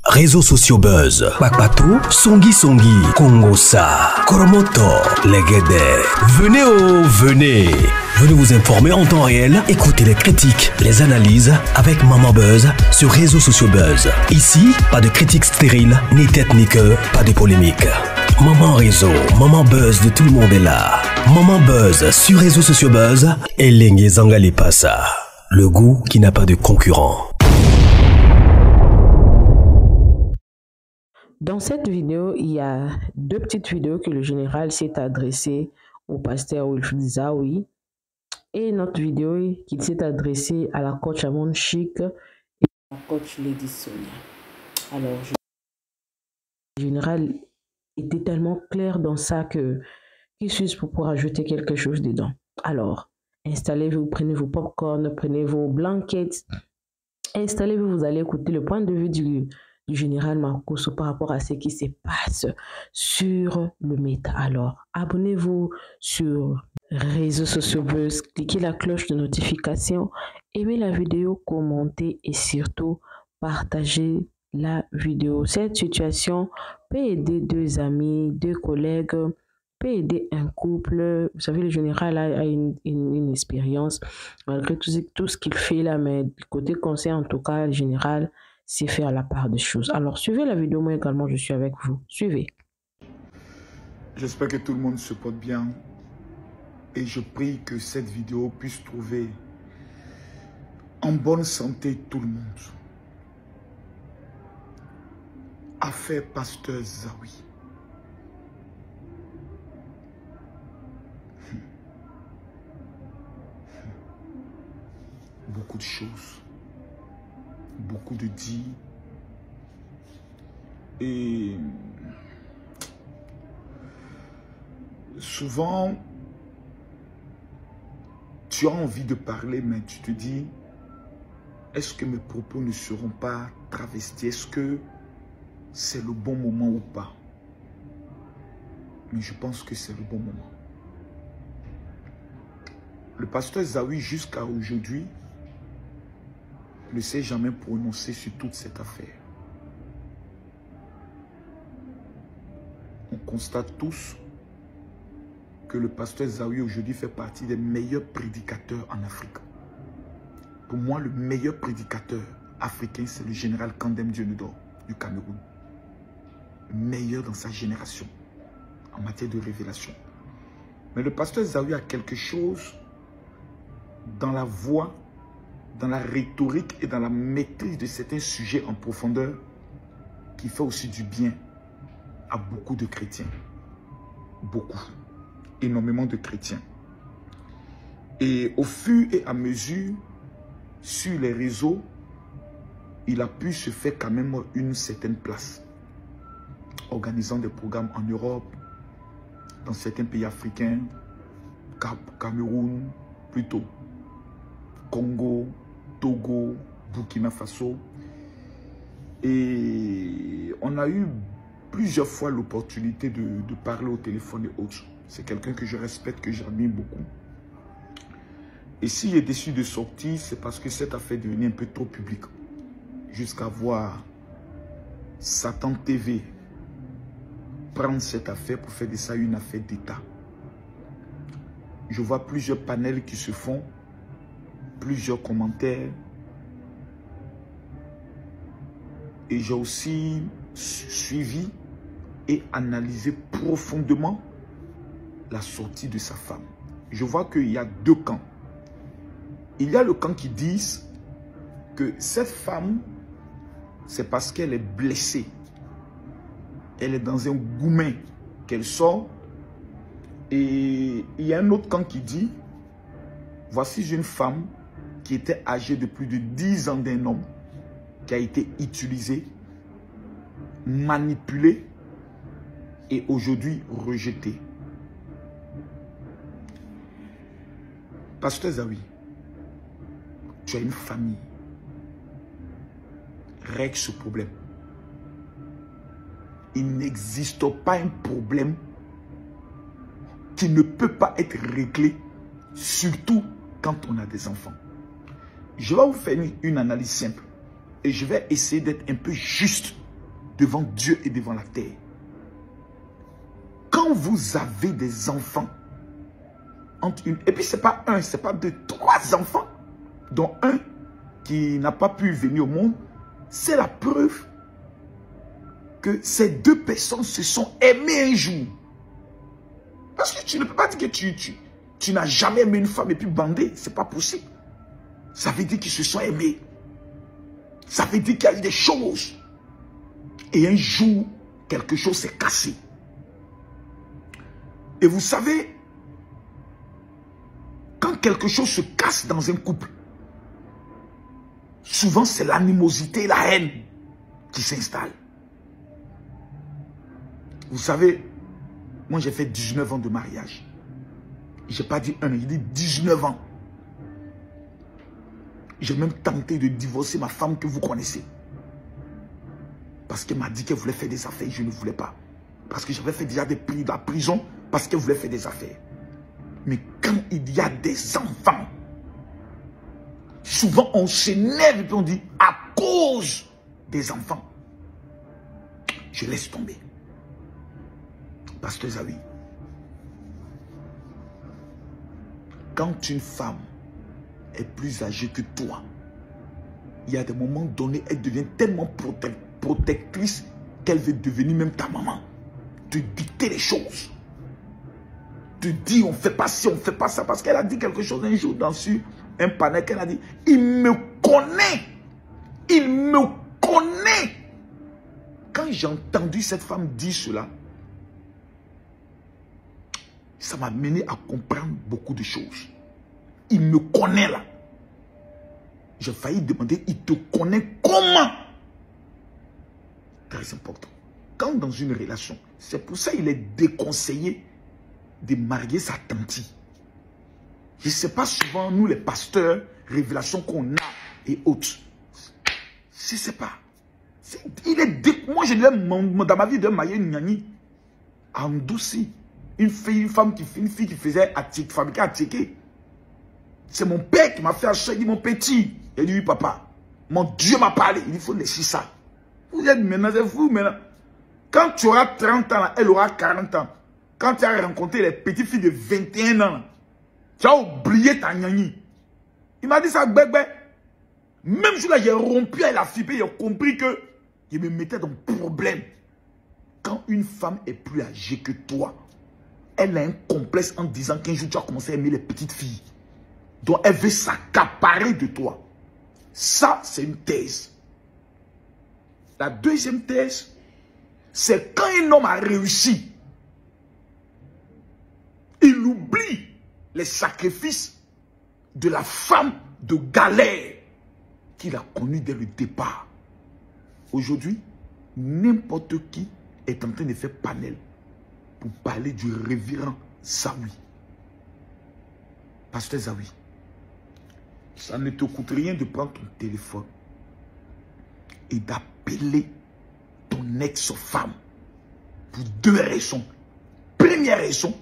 Réseaux sociaux buzz. Bakpato, Songi Songi, Kongosa, Koromoto, Legede. Venez. Venez vous informer en temps réel. Écoutez les critiques, les analyses avec Maman Buzz sur Réseaux sociaux buzz. Ici, pas de critiques stériles, ni tête ni queue, pas de polémique. Maman Réseau, Maman Buzz de tout le monde est là. Maman Buzz sur Réseaux sociaux buzz. Et Lengue Zangali Passa. Le goût qui n'a pas de concurrent. Dans cette vidéo, il y a deux petites vidéos que le général s'est adressé au pasteur Wilfried Zawi et une autre vidéo qu'il s'est adressé à la coach Amon Chic et à la coach Lady Sonia. Alors, le général était tellement clair dans ça que qu'il suffit pour pouvoir ajouter quelque chose dedans. Alors, installez-vous, prenez vos popcorn, prenez vos blankets, installez-vous, vous allez écouter le point de vue du général Marcos par rapport à ce qui se passe sur le méta. Alors, abonnez-vous sur Réseaux sociaux buzz, cliquez la cloche de notification, aimez la vidéo, commentez et surtout partagez la vidéo. Cette situation peut aider deux amis, deux collègues, peut aider un couple. Vous savez, le général a une expérience malgré tout ce qu'il fait là, mais côté conseil en tout cas, le général c'est faire la part des choses. Alors, suivez la vidéo, moi également, je suis avec vous. Suivez. J'espère que tout le monde se porte bien. Et je prie que cette vidéo puisse trouver en bonne santé tout le monde. Affaire pasteur Zawi. Beaucoup de choses. Beaucoup de dits. Et souvent, tu as envie de parler, mais tu te dis, est-ce que mes propos ne seront pas travestis? Est-ce que c'est le bon moment ou pas? Mais je pense que c'est le bon moment. Le pasteur Zawi, jusqu'à aujourd'hui, ne s'est jamais prononcé sur toute cette affaire. On constate tous que le pasteur Zawi aujourd'hui fait partie des meilleurs prédicateurs en Afrique. Pour moi, le meilleur prédicateur africain, c'est le général Kandem Dionedor du Cameroun. Le meilleur dans sa génération en matière de révélation. Mais le pasteur Zawi a quelque chose dans la voix, dans la rhétorique et dans la maîtrise de certains sujets en profondeur qui fait aussi du bien à beaucoup de chrétiens. Beaucoup. Énormément de chrétiens. Et au fur et à mesure, sur les réseaux, il a pu se faire quand même une certaine place. Organisant des programmes en Europe, dans certains pays africains, Cameroun, plutôt, Congo, Togo, Burkina Faso. Et on a eu plusieurs fois l'opportunité de parler au téléphone et autres. C'est quelqu'un que je respecte, que j'admire beaucoup. Et s'il est déçu de sortir, c'est parce que cette affaire est devenue un peu trop publique. Jusqu'à voir Satan TV prendre cette affaire pour faire de ça une affaire d'État. Je vois plusieurs panels qui se font, plusieurs commentaires. Et j'ai aussi suivi et analysé profondément la sortie de sa femme. Je vois qu'il y a deux camps. Il y a le camp qui dit que cette femme, c'est parce qu'elle est blessée. Elle est dans un goumen qu'elle sort. Et il y a un autre camp qui dit, voici une femme qui était âgée de plus de 10 ans d'un homme, qui a été utilisée, manipulée et aujourd'hui rejetée. Pasteur Zawi, tu as une famille. Règle ce problème. Il n'existe pas un problème qui ne peut pas être réglé, surtout quand on a des enfants. Je vais vous faire une analyse simple et je vais essayer d'être un peu juste devant Dieu et devant la terre. Quand vous avez des enfants, et puis c'est pas un, c'est pas deux, 3 enfants, dont un qui n'a pas pu venir au monde, c'est la preuve que ces 2 personnes se sont aimées un jour. Parce que tu ne peux pas dire que tu n'as jamais aimé une femme et puis bandé. C'est pas possible. Ça veut dire qu'ils se sont aimés. Ça veut dire qu'il y a eu des choses. Et un jour, quelque chose s'est cassé. Et vous savez, quand quelque chose se casse dans un couple, souvent c'est l'animosité et la haine qui s'installent. Vous savez, moi j'ai fait 19 ans de mariage. Je n'ai pas dit 1 an, j'ai dit 19 ans. J'ai même tenté de divorcer ma femme que vous connaissez. Parce qu'elle m'a dit qu'elle voulait faire des affaires, je ne voulais pas. Parce que j'avais fait déjà des prix de la prison parce qu'elle voulait faire des affaires. Mais quand il y a des enfants, souvent on s'énerve et puis on dit à cause des enfants. Je laisse tomber. Pasteur Zawi, quand une femme est plus âgée que toi, il y a des moments donnés, elle devient tellement protectrice qu'elle veut devenir même ta maman. Te dicter les choses. Te dire on ne fait pas ci, on ne fait pas ça. Parce qu'elle a dit quelque chose un jour sur un panel qu'elle a dit, il me connaît. Il me connaît. Quand j'ai entendu cette femme dire cela, ça m'a mené à comprendre beaucoup de choses. Il me connaît là. J'ai failli demander, il te connaît comment? Très important. Quand dans une relation, c'est pour ça qu'il est déconseillé de marier sa tante. Je ne sais pas souvent, nous les pasteurs, révélations qu'on a et autres. Je ne sais pas. Moi, je l'ai dans ma vie de marier une nyani. En douci. Une fille qui faisait fabriquer à Tchéké. C'est mon père qui m'a fait acheter. Il dit, mon petit. Il dit, oui, papa. Mon Dieu m'a parlé. Il dit, il faut laisser ça. Vous êtes maintenant, c'est vous maintenant. Quand tu auras 30 ans, elle aura 40 ans. Quand tu as rencontré les petites filles de 21 ans, tu as oublié ta nyani. Il m'a dit ça, bébé. Même si là, j'ai rompu avec la fille, j'ai compris que il me mettait dans le problème. Quand une femme est plus âgée que toi, elle a un complexe en disant qu'un jour tu as commencé à aimer les petites filles. Donc elle veut s'accaparer de toi. Ça, c'est une thèse. La deuxième thèse, c'est quand un homme a réussi, il oublie les sacrifices de la femme de galère qu'il a connue dès le départ. Aujourd'hui, n'importe qui est en train de faire panel pour parler du révérend Zawi. Pasteur Zawi, ça ne te coûte rien de prendre ton téléphone et d'appeler ton ex-femme pour 2 raisons. Première raison,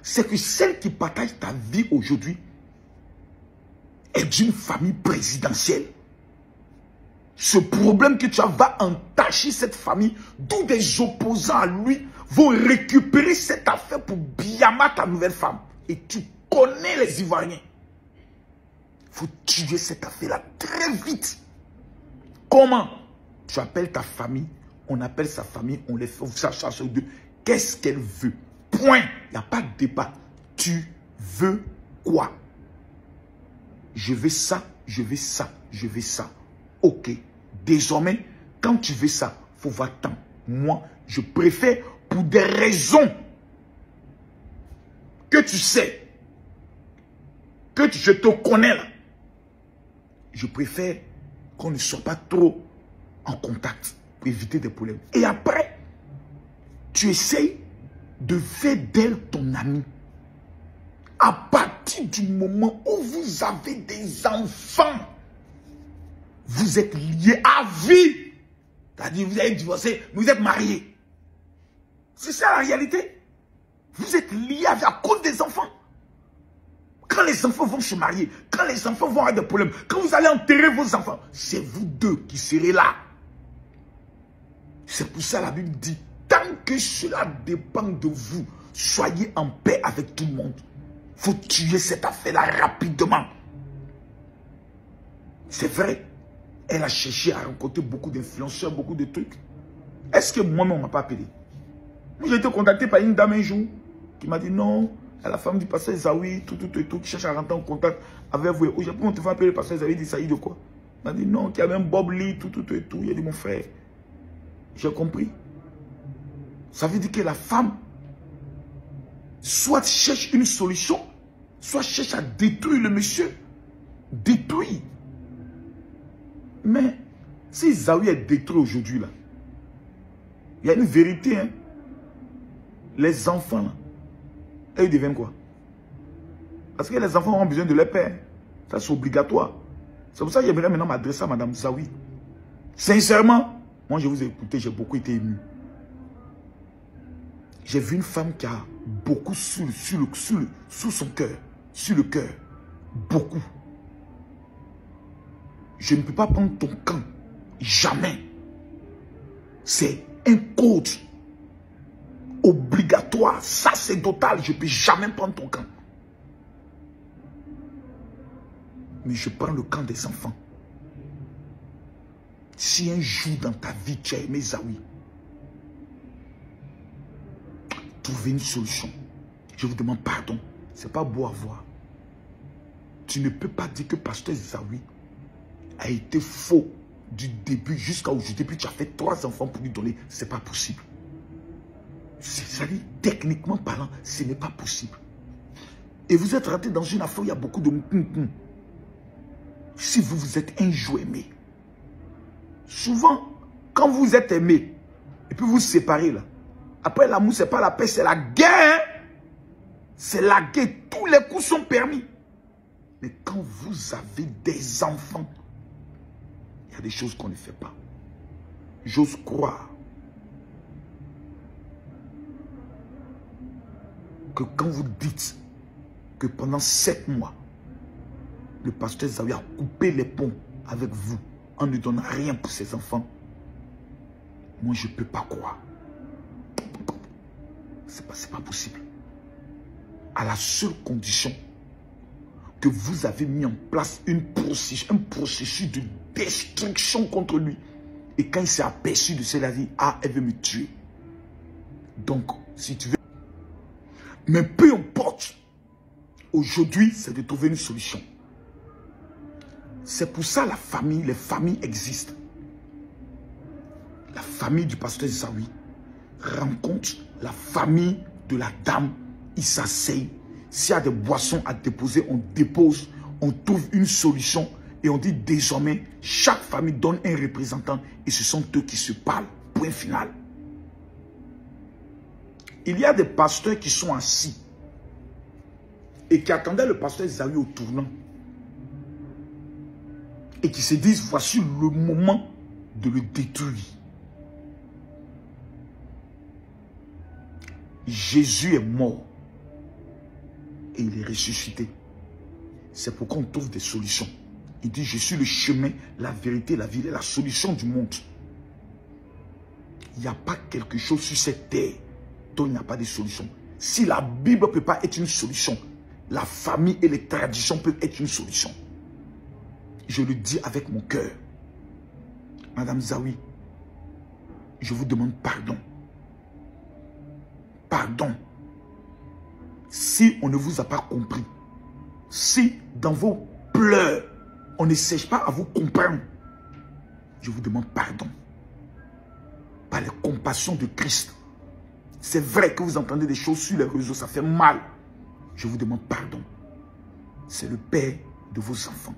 c'est que celle qui partage ta vie aujourd'hui est d'une famille présidentielle. Ce problème que tu as va entacher cette famille, d'où des opposants à lui vont récupérer cette affaire pour biama ta nouvelle femme. Et tu connais les Ivoiriens. Il faut tuer cette affaire-là très vite. Comment? Tu appelles ta famille, on appelle sa famille, on les fait, on cherche sur deux. Qu'est-ce qu'elle veut? Point. Il n'y a pas de débat. Tu veux quoi? Je veux ça, je veux ça, je veux ça. Ok. Désormais, quand tu veux ça, il faut voir tant. Moi, je préfère pour des raisons que tu sais, que je te connais là. Je préfère qu'on ne soit pas trop en contact pour éviter des problèmes. Et après, tu essayes de faire d'elle ton ami. À partir du moment où vous avez des enfants, vous êtes liés à vie. C'est-à-dire, vous avez divorcé, mais vous êtes mariés. C'est ça la réalité. Vous êtes liés à cause des enfants. Quand les enfants vont se marier, quand les enfants vont avoir des problèmes, quand vous allez enterrer vos enfants, c'est vous deux qui serez là. C'est pour ça la Bible dit, tant que cela dépend de vous, soyez en paix avec tout le monde. Il faut tuer cette affaire-là rapidement. C'est vrai. Elle a cherché à rencontrer beaucoup d'influenceurs, beaucoup de trucs. Est-ce que moi-même, on ne m'a pas appelé? Moi, j'ai été contacté par une dame un jour qui m'a dit non, à la femme du pasteur Zawi, tout, qui cherche à rentrer en contact avec vous. Aujourd'hui, on te fait appeler le pasteur Zawi, il dit ça, il de quoi? Il m'a dit non, qu'il y avait un Bob Lee, tout. Il a dit mon frère, j'ai compris. Ça veut dire que la femme, soit cherche une solution, soit cherche à détruire le monsieur. Détruire. Mais si Zawi est détruit aujourd'hui, là, il y a une vérité. Hein. Les enfants, là, ils deviennent quoi? Parce que les enfants ont besoin de leur père. Ça, c'est obligatoire. C'est pour ça que j'aimerais maintenant m'adresser à Mme Zawi. Sincèrement, moi, je vous ai écouté, j'ai beaucoup été ému. J'ai vu une femme qui a beaucoup sous son cœur, sur le cœur. Beaucoup. Je ne peux pas prendre ton camp. Jamais. C'est un code obligatoire, sacerdotal. Je ne peux jamais prendre ton camp. Mais je prends le camp des enfants. Si un jour dans ta vie tu as aimé Zawi, trouvez une solution. Je vous demande pardon. Ce n'est pas beau à voir. Tu ne peux pas dire que pasteur Zawi a été faux du début jusqu'à aujourd'hui. Puis tu as fait 3 enfants pour lui donner. Ce n'est pas possible. C'est-à-dire, techniquement parlant, ce n'est pas possible. Et vous êtes rentré dans une affaire où il y a beaucoup de moukoum. Si vous êtes un jour aimé, souvent, quand vous êtes aimé, et puis vous vous séparez là, après l'amour, ce n'est pas la paix, c'est la guerre. C'est la guerre. Tous les coups sont permis. Mais quand vous avez des enfants, il y a des choses qu'on ne fait pas. J'ose croire que quand vous dites que pendant 7 mois, le pasteur Zawi a coupé les ponts avec vous en ne donnant rien pour ses enfants, moi je ne peux pas croire. C'est pas possible. À la seule condition que vous avez mis en place un processus de destruction contre lui. Et quand il s'est aperçu de cela, il a dit, ah, elle veut me tuer. Donc, si tu veux... Mais peu importe. Aujourd'hui, c'est de trouver une solution. C'est pour ça la famille, les familles existent. La famille du pasteur Zawi rencontre la famille de la dame. Ils s'asseyent. S'il y a des boissons à déposer, on dépose. On trouve une solution. Et on dit désormais, chaque famille donne un représentant. Et ce sont eux qui se parlent. Point final. Il y a des pasteurs qui sont assis. Et qui attendaient le pasteur Zawi au tournant. Et qui se disent, voici le moment de le détruire. Jésus est mort. Et il est ressuscité. C'est pourquoi on trouve des solutions. Il dit, je suis le chemin, la vérité, la vie et la solution du monde. Il n'y a pas quelque chose sur cette terre dont il n'y a pas de solution. Si la Bible ne peut pas être une solution, la famille et les traditions peuvent être une solution. Je le dis avec mon cœur. Madame Zawi, je vous demande pardon. Pardon. Si on ne vous a pas compris, si dans vos pleurs, on ne cherche pas à vous comprendre, je vous demande pardon. Par les compassions de Christ. C'est vrai que vous entendez des choses sur les réseaux, ça fait mal. Je vous demande pardon. C'est le père de vos enfants.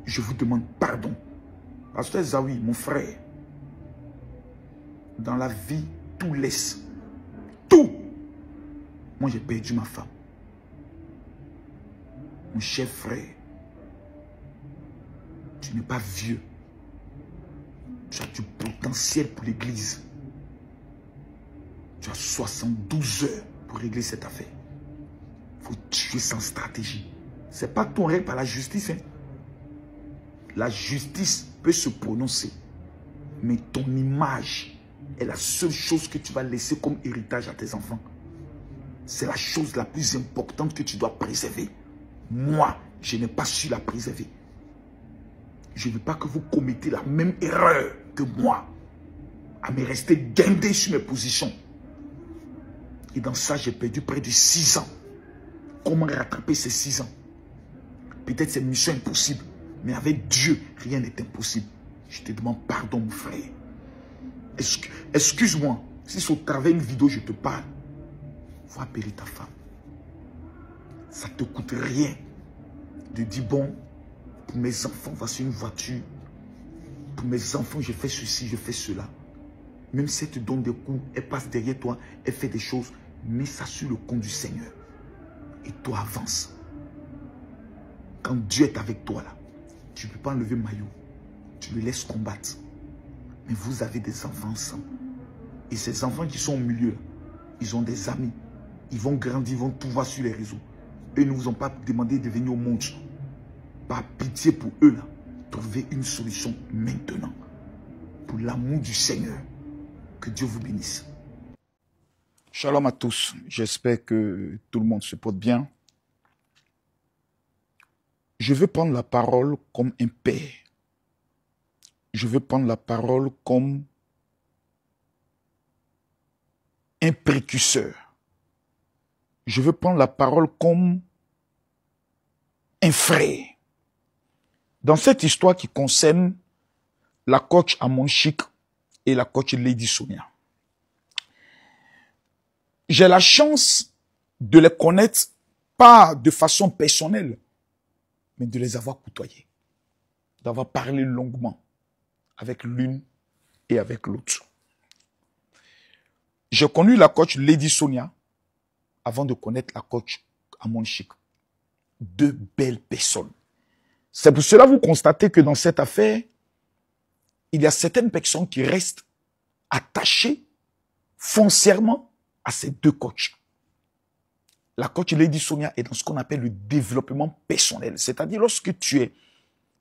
Je vous demande pardon. Pasteur Zawi, mon frère, dans la vie, tout laisse. Tout. Moi, j'ai perdu ma femme. Mon cher frère, tu n'es pas vieux. Tu as du potentiel pour l'église. Tu as 72 heures pour régler cette affaire. Il faut tuer sans stratégie. Ce n'est pas ton règle par la justice. Hein. La justice peut se prononcer. Mais ton image est la seule chose que tu vas laisser comme héritage à tes enfants. C'est la chose la plus importante que tu dois préserver. Moi, je n'ai pas su la préserver. Je ne veux pas que vous commettez la même erreur que moi, à me rester guindé sur mes positions. Et dans ça, j'ai perdu près de 6 ans. Comment rattraper ces 6 ans? Peut-être c'est une mission impossible, mais avec Dieu, rien n'est impossible. Je te demande pardon, mon frère. Excuse-moi, si c'est au travers d'une vidéo, je te parle. Faut appeler ta femme. Ça ne te coûte rien de dire, bon, pour mes enfants, voici une voiture. Pour mes enfants, je fais ceci, je fais cela. Même si elle te donne des coups, elle passe derrière toi, elle fait des choses, mets ça sur le compte du Seigneur. Et toi, avance. Quand Dieu est avec toi, là, tu ne peux pas enlever maillot. Tu le laisses combattre. Mais vous avez des enfants ensemble. Et ces enfants qui sont au milieu, là, ils ont des amis. Ils vont grandir, ils vont tout voir sur les réseaux. Eux ne vous ont pas demandé de venir au monde. Par pitié pour eux, là, trouvez une solution maintenant. Pour l'amour du Seigneur. Que Dieu vous bénisse. Shalom à tous. J'espère que tout le monde se porte bien. Je veux prendre la parole comme un père. Je veux prendre la parole comme un précurseur. Je veux prendre la parole comme un frère. Dans cette histoire qui concerne la coach Amon Chik et la coach Lady Sonia. J'ai la chance de les connaître, pas de façon personnelle, mais de les avoir côtoyés, d'avoir parlé longuement avec l'une et avec l'autre. J'ai connu la coach Lady Sonia avant de connaître la coach Amon Chik. Deux belles personnes. C'est pour cela que vous constatez que dans cette affaire, il y a certaines personnes qui restent attachées foncièrement à ces deux coachs. La coach Lady Sonia est dans ce qu'on appelle le développement personnel. C'est-à-dire lorsque tu es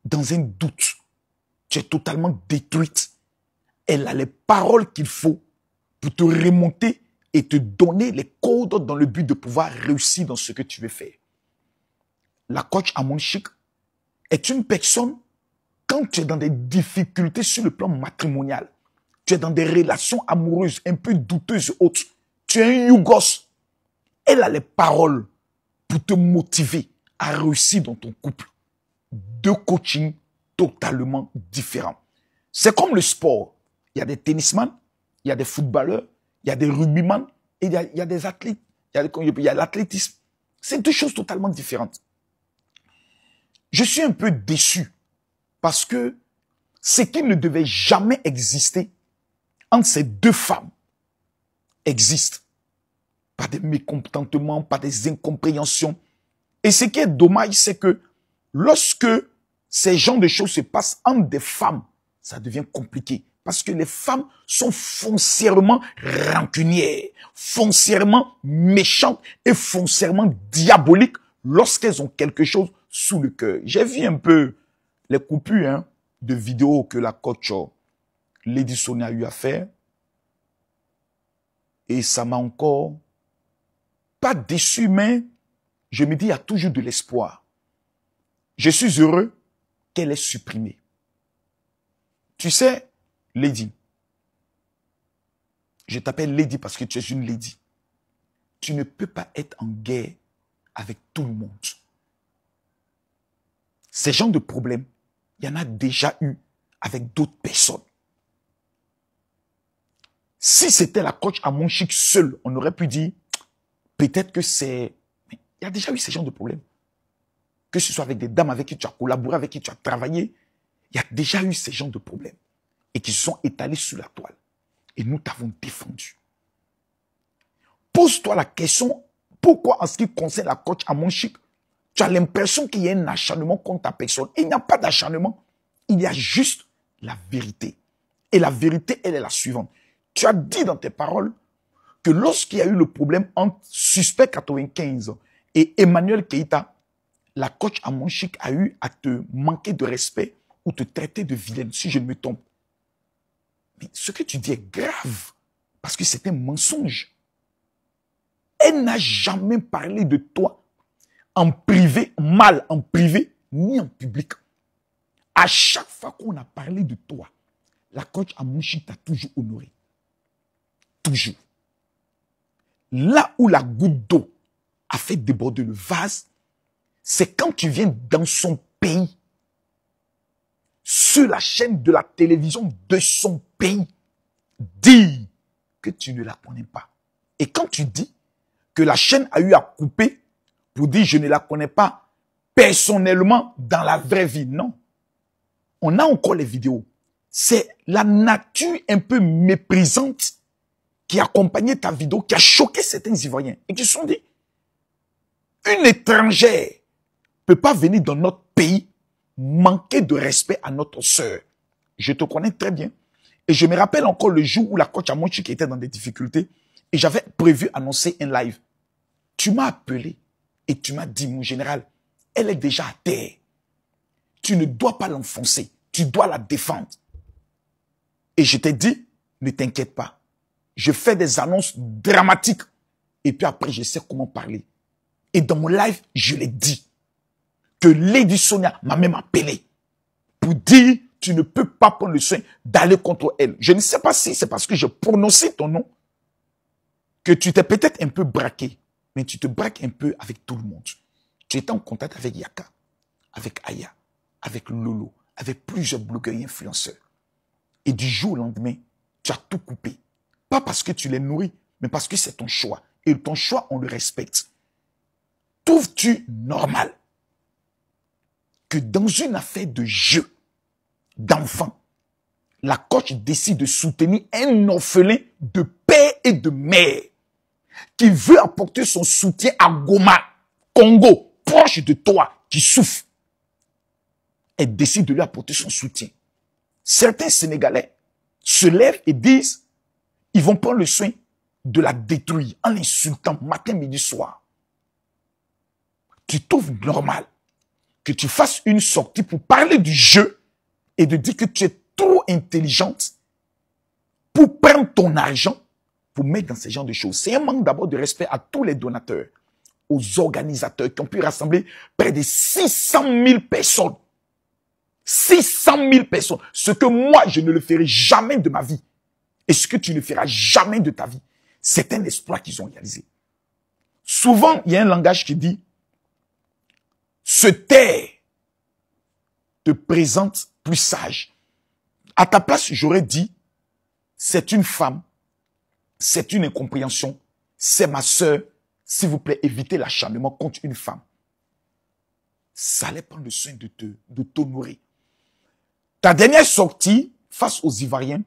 dans un doute, tu es totalement détruite. Elle a les paroles qu'il faut pour te remonter et te donner les codes dans le but de pouvoir réussir dans ce que tu veux faire. La coach Amon Chik est une personne, quand tu es dans des difficultés sur le plan matrimonial, tu es dans des relations amoureuses un peu douteuses et autres, tu es un yougos, elle a les paroles pour te motiver à réussir dans ton couple. Deux coachings totalement différents. C'est comme le sport. Il y a des tennisman, il y a des footballeurs, il y a des rugbyman et il y a des athlètes. Il y a l'athlétisme. C'est deux choses totalement différentes. Je suis un peu déçu parce que ce qui ne devait jamais exister entre ces deux femmes existe. Pas des mécontentements, pas des incompréhensions. Et ce qui est dommage, c'est que lorsque ces genres de choses se passent entre des femmes, ça devient compliqué. Parce que les femmes sont foncièrement rancunières, foncièrement méchantes et foncièrement diaboliques lorsqu'elles ont quelque chose sous le cœur. J'ai vu un peu les coupures de vidéos que la coach Lady Sonia a eu à faire. Et ça m'a encore pas déçu, mais je me dis, il y a toujours de l'espoir. Je suis heureux qu'elle ait supprimé. Tu sais, Lady, je t'appelle Lady parce que tu es une lady. Tu ne peux pas être en guerre avec tout le monde. Ces genres de problèmes, il y en a déjà eu avec d'autres personnes. Si c'était la coach Amon Chik seule, on aurait pu dire, peut-être que c'est... Mais il y a déjà eu ces genres de problèmes. Que ce soit avec des dames avec qui tu as collaboré, avec qui tu as travaillé, il y a déjà eu ces genres de problèmes. Et qui se sont étalés sur la toile. Et nous t'avons défendu. Pose-toi la question, pourquoi en ce qui concerne la coach Amon Chik, tu as l'impression qu'il y a un acharnement contre ta personne. Il n'y a pas d'acharnement. Il y a juste la vérité. Et la vérité, elle est la suivante. Tu as dit dans tes paroles que lorsqu'il y a eu le problème entre Suspect 95 et Emmanuel Keïta, la coach Amon Chik a eu à te manquer de respect ou te traiter de vilaine, si je ne me trompe. Mais ce que tu dis est grave, parce que c'est un mensonge. Elle n'a jamais parlé de toi en privé, mal en privé, ni en public. À chaque fois qu'on a parlé de toi, la coach Amonchi t'a toujours honoré. Toujours. Là où la goutte d'eau a fait déborder le vase, c'est quand tu viens dans son pays, sur la chaîne de la télévision de son pays, dire que tu ne la connais pas. Et quand tu dis que la chaîne a eu à couper pour dire je ne la connais pas personnellement dans la vraie vie, non. On a encore les vidéos. C'est la nature un peu méprisante qui accompagnait ta vidéo, qui a choqué certains Ivoiriens et qui se sont dit, une étrangère ne peut pas venir dans notre pays manquer de respect à notre sœur. Je te connais très bien. Et je me rappelle encore le jour où la coach Amonchi qui était dans des difficultés et j'avais prévu annoncer un live. Tu m'as appelé et tu m'as dit, mon général, elle est déjà à terre. Tu ne dois pas l'enfoncer. Tu dois la défendre. Et je t'ai dit, ne t'inquiète pas. Je fais des annonces dramatiques. Et puis après, je sais comment parler. Et dans mon live, je l'ai dit. Que Lady Sonia m'a même appelé. Pour dire, tu ne peux pas prendre le soin d'aller contre elle. Je ne sais pas si c'est parce que j'ai prononcé ton nom. Que tu t'es peut-être un peu braqué. Mais tu te braques un peu avec tout le monde. Tu étais en contact avec Yaka. Avec Aya. Avec Lolo. Avec plusieurs blogueurs et influenceurs. Et du jour au lendemain, tu as tout coupé. Pas parce que tu les nourris, mais parce que c'est ton choix. Et ton choix, on le respecte. Trouves-tu normal que dans une affaire de jeu, d'enfant, la coach décide de soutenir un orphelin de père et de mère qui veut apporter son soutien à Goma, Congo, proche de toi, qui souffre. Elle décide de lui apporter son soutien. Certains Sénégalais se lèvent et disent, ils vont prendre le soin de la détruire en l'insultant matin, midi, soir. Tu trouves normal que tu fasses une sortie pour parler du jeu et de dire que tu es trop intelligente pour prendre ton argent pour mettre dans ce genre de choses. C'est un manque d'abord de respect à tous les donateurs, aux organisateurs qui ont pu rassembler près de 600 000 personnes. 600 000 personnes. Ce que moi, je ne le ferai jamais de ma vie. Et ce que tu ne feras jamais de ta vie. C'est un exploit qu'ils ont réalisé. Souvent, il y a un langage qui dit se taire te présente plus sage. À ta place, j'aurais dit c'est une femme, c'est une incompréhension, c'est ma sœur, s'il vous plaît, évitez l'acharnement contre une femme. Ça allait prendre le soin de t'honorer. Ta dernière sortie face aux Ivoiriens,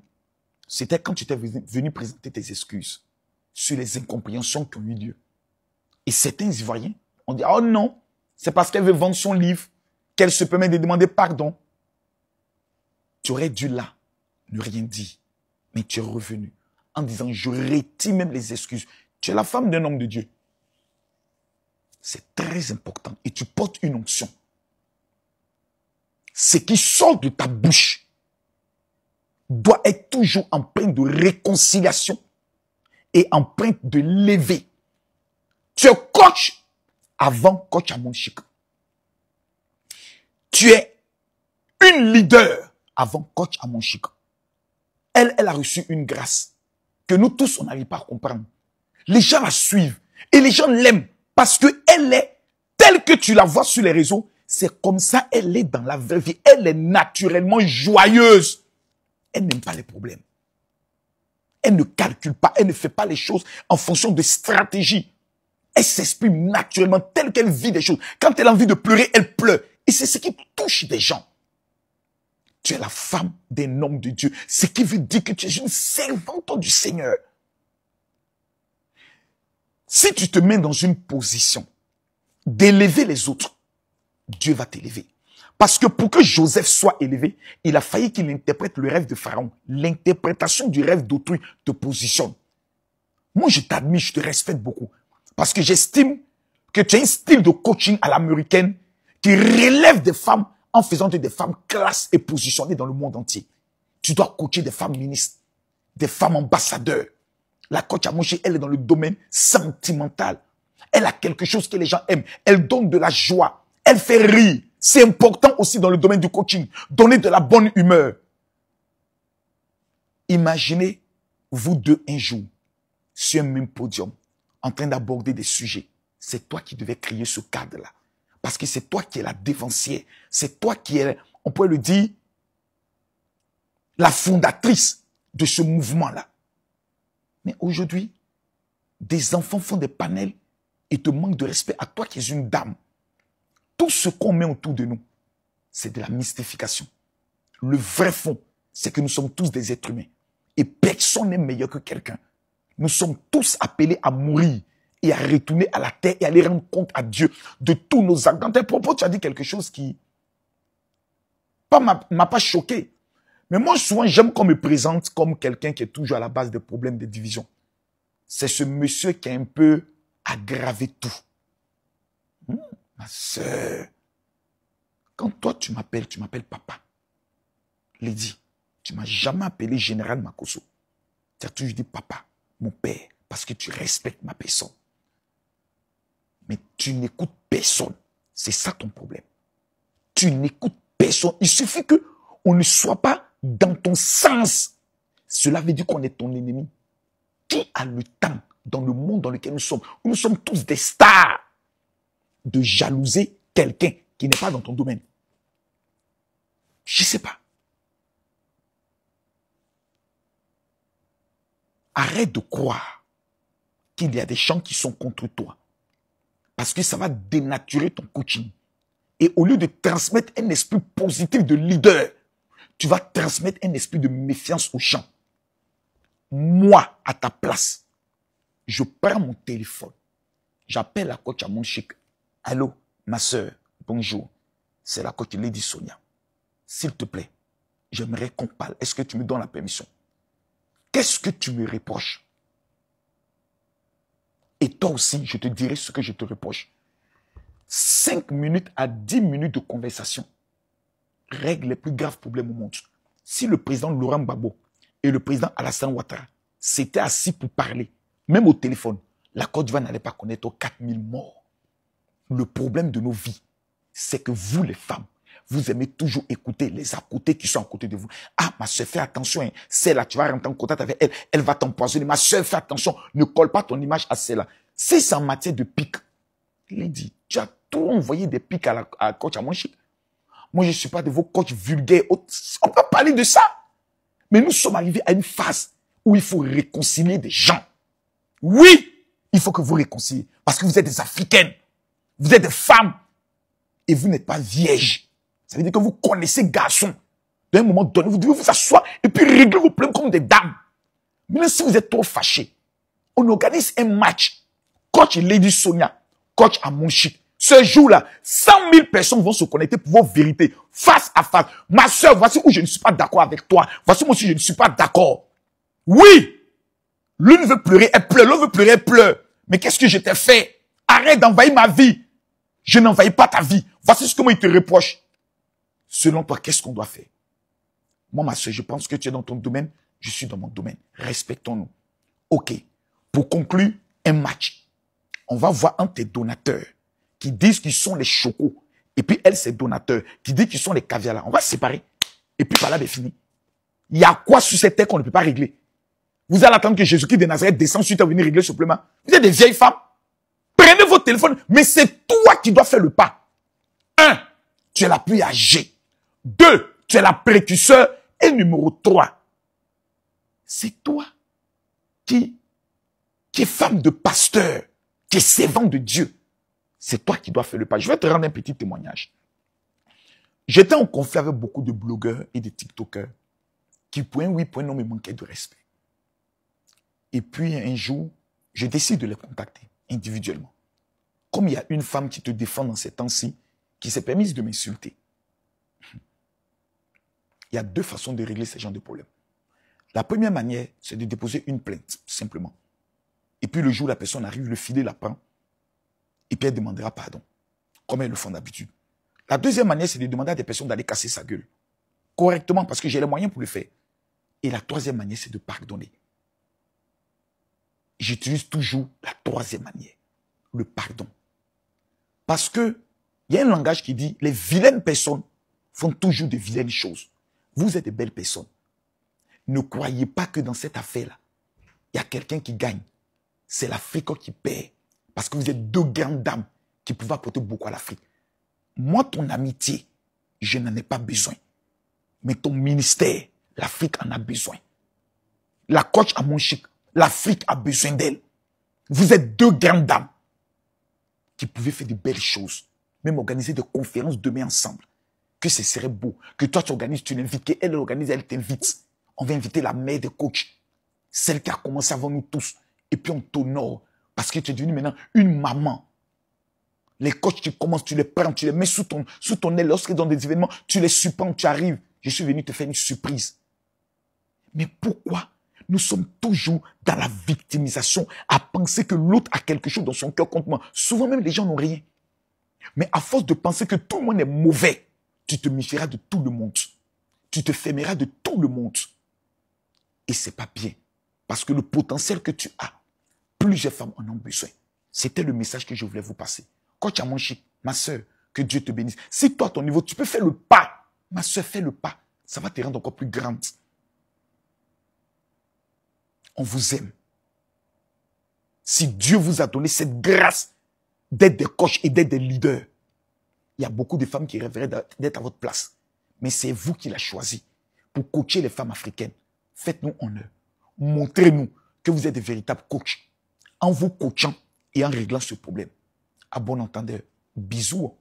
c'était quand tu étais venu présenter tes excuses sur les incompréhensions qui ont eu lieu. Et certains Ivoiriens ont dit, oh non, c'est parce qu'elle veut vendre son livre qu'elle se permet de demander pardon. Tu aurais dû là ne rien dire, mais tu es revenu en disant, je retire même les excuses. Tu es la femme d'un homme de Dieu. C'est très important et tu portes une onction. Ce qui sort de ta bouche doit être toujours empreinte de réconciliation et empreinte de lever. Tu es coach avant coach Amonchi. Tu es une leader avant coach Amonchi. Elle a reçu une grâce que nous tous, on n'arrive pas à comprendre. Les gens la suivent et les gens l'aiment parce qu'elle est telle que tu la vois sur les réseaux. C'est comme ça, elle est dans la vraie vie. Elle est naturellement joyeuse. Elle n'aime pas les problèmes. Elle ne calcule pas. Elle ne fait pas les choses en fonction de stratégie. Elle s'exprime naturellement telle qu'elle vit des choses. Quand elle a envie de pleurer, elle pleure. Et c'est ce qui touche des gens. Tu es la femme d'un homme de Dieu. Ce qui veut dire que tu es une servante du Seigneur. Si tu te mets dans une position d'élever les autres, Dieu va t'élever. Parce que pour que Joseph soit élevé, il a fallu qu'il interprète le rêve de Pharaon. L'interprétation du rêve d'autrui te positionne. Moi, je t'admire, je te respecte beaucoup. Parce que j'estime que tu as un style de coaching à l'américaine qui relève des femmes en faisant des femmes classes et positionnées dans le monde entier. Tu dois coacher des femmes ministres. des femmes ambassadeurs. La coach Amonchi, elle est dans le domaine sentimental. Elle a quelque chose que les gens aiment. Elle donne de la joie. Elle fait rire. C'est important aussi dans le domaine du coaching. Donner de la bonne humeur. Imaginez, vous deux, un jour, sur un même podium, en train d'aborder des sujets. C'est toi qui devais créer ce cadre-là. Parce que c'est toi qui es la dévancière. C'est toi qui es, on pourrait le dire, la fondatrice de ce mouvement-là. Mais aujourd'hui, des enfants font des panels et te manquent de respect à toi qui es une dame. Tout ce qu'on met autour de nous, c'est de la mystification. Le vrai fond, c'est que nous sommes tous des êtres humains. Et personne n'est meilleur que quelqu'un. Nous sommes tous appelés à mourir et à retourner à la terre et à aller rendre compte à Dieu de tous nos actes. Dans tes propos, tu as dit quelque chose qui m'a pas choqué. Mais moi, souvent, j'aime qu'on me présente comme quelqu'un qui est toujours à la base des problèmes de division. C'est ce monsieur qui a un peu aggravé tout. Ma soeur, quand toi, tu m'appelles papa. Lady, tu m'as jamais appelé général Makosso. Tu as toujours dit papa, mon père, parce que tu respectes ma personne. Mais tu n'écoutes personne. C'est ça ton problème. Tu n'écoutes personne. Il suffit qu'on ne soit pas dans ton sens. Cela veut dire qu'on est ton ennemi. Qui a le temps dans le monde dans lequel nous sommes tous des stars, de jalouser quelqu'un qui n'est pas dans ton domaine? Je ne sais pas. Arrête de croire qu'il y a des gens qui sont contre toi. Parce que ça va dénaturer ton coaching. Et au lieu de transmettre un esprit positif de leader, tu vas transmettre un esprit de méfiance aux gens. Moi, à ta place, je prends mon téléphone. J'appelle la coach Amonchi. Allô, ma soeur, bonjour. C'est la coach Lady Sonia. S'il te plaît, j'aimerais qu'on parle. Est-ce que tu me donnes la permission? Qu'est-ce que tu me reproches? Et toi aussi, je te dirai ce que je te reproche. 5 minutes à 10 minutes de conversation règlent les plus graves problèmes au monde. Si le président Laurent Gbagbo et le président Alassane Ouattara s'étaient assis pour parler, même au téléphone, la Côte d'Ivoire n'allait pas connaître 4000 morts. Le problème de nos vies, c'est que vous, les femmes, vous aimez toujours écouter les à côté qui sont à côté de vous. Ah, ma soeur, fais attention, hein. Celle-là, tu vas rentrer en contact avec elle, elle va t'empoisonner. Ma soeur, fais attention, ne colle pas ton image à celle-là. Si c'est en matière de pique, il dit, tu as tout envoyé des piques à coach Amonchi. Moi, je ne suis pas de vos coachs vulgaires. On peut parler de ça. Mais nous sommes arrivés à une phase où il faut réconcilier des gens. Oui, il faut que vous réconciliez. Parce que vous êtes des Africaines. Vous êtes des femmes. Et vous n'êtes pas vierges. Ça veut dire que vous connaissez garçons. D'un moment donné, vous devez vous asseoir et puis régler vos problèmes comme des dames. Maintenant, si vous êtes trop fâchés, on organise un match. Coach Lady Sonia, coach Amonchi. Ce jour-là, 100 000 personnes vont se connecter pour vos vérités, face à face. Ma soeur, voici où je ne suis pas d'accord avec toi. Voici moi aussi, je ne suis pas d'accord. Oui, l'une veut pleurer, elle pleure. L'autre veut pleurer, elle pleure. Mais qu'est-ce que je t'ai fait? Arrête d'envahir ma vie. Je n'envahis pas ta vie. Voici ce que moi, il te reproche. Selon toi, qu'est-ce qu'on doit faire? Moi, ma soeur, je pense que tu es dans ton domaine. Je suis dans mon domaine. Respectons-nous. OK. Pour conclure, un match. On va voir un de tes donateurs qui disent qu'ils sont les chocos. Et puis, elle, ses donateurs qui disent qu'ils sont les caviars là. On va se séparer. Et puis, par là, c'est fini. Il y a quoi sur cette terre qu'on ne peut pas régler? Vous allez attendre que Jésus-Christ de Nazareth descende suite à venir régler ce problème. Vous êtes des vieilles femmes. Prenez votre téléphone. Mais c'est toi qui dois faire le pas. 1. Tu es la plus âgée. 2. Tu es la précurseur. Et numéro 3. C'est toi qui est femme de pasteur, qui est servant de Dieu. C'est toi qui dois faire le pas. Je vais te rendre un petit témoignage. J'étais en conflit avec beaucoup de blogueurs et de TikTokers qui, point oui, point non, me manquaient de respect. Et puis, un jour, je décide de les contacter individuellement. Comme il y a une femme qui te défend dans ces temps-ci, qui s'est permise de m'insulter. Il y a 2 façons de régler ce genre de problème. La première manière, c'est de déposer une plainte, simplement. Et puis, le jour où la personne arrive, le filet la prend, et puis elle demandera pardon, comme elles le font d'habitude. La deuxième manière, c'est de demander à des personnes d'aller casser sa gueule. Correctement, parce que j'ai les moyens pour le faire. Et la troisième manière, c'est de pardonner. J'utilise toujours la troisième manière, le pardon. Parce que il y a un langage qui dit, les vilaines personnes font toujours de vilaines choses. Vous êtes de belles personnes. Ne croyez pas que dans cette affaire-là, il y a quelqu'un qui gagne. C'est l'Afrique qui perd. Parce que vous êtes deux grandes dames qui pouvaient apporter beaucoup à l'Afrique. Moi, ton amitié, je n'en ai pas besoin. Mais ton ministère, l'Afrique en a besoin. La coach à mon chic, l'Afrique a besoin d'elle. Vous êtes deux grandes dames qui pouvaient faire de belles choses. Même organiser des conférences demain ensemble. Que ce serait beau. Que toi, tu organises, tu l'invites. Qu'elle organise, elle t'invite. On va inviter la mère des coachs. Celle qui a commencé avant nous tous. Et puis on t'honore. Parce que tu es devenue maintenant une maman. Les coachs, tu commences, tu les prends, tu les mets sous ton aile. Lorsqu'ils ont des événements, tu les supportes, tu arrives. Je suis venu te faire une surprise. Mais pourquoi nous sommes toujours dans la victimisation, à penser que l'autre a quelque chose dans son cœur contre moi? Souvent même, les gens n'ont rien. Mais à force de penser que tout le monde est mauvais, tu te méfieras de tout le monde. Tu te fermeras de tout le monde. Et c'est pas bien. Parce que le potentiel que tu as, plusieurs femmes en ont besoin. C'était le message que je voulais vous passer. Coach à mon chic, ma soeur, que Dieu te bénisse. Si toi, à ton niveau, tu peux faire le pas, ma soeur, fais le pas. Ça va te rendre encore plus grande. On vous aime. Si Dieu vous a donné cette grâce d'être des coachs et d'être des leaders, il y a beaucoup de femmes qui rêveraient d'être à votre place. Mais c'est vous qui l'avez choisi pour coacher les femmes africaines. Faites-nous honneur. Montrez-nous que vous êtes des véritables coachs en vous coachant et en réglant ce problème. À bon entendeur, bisous.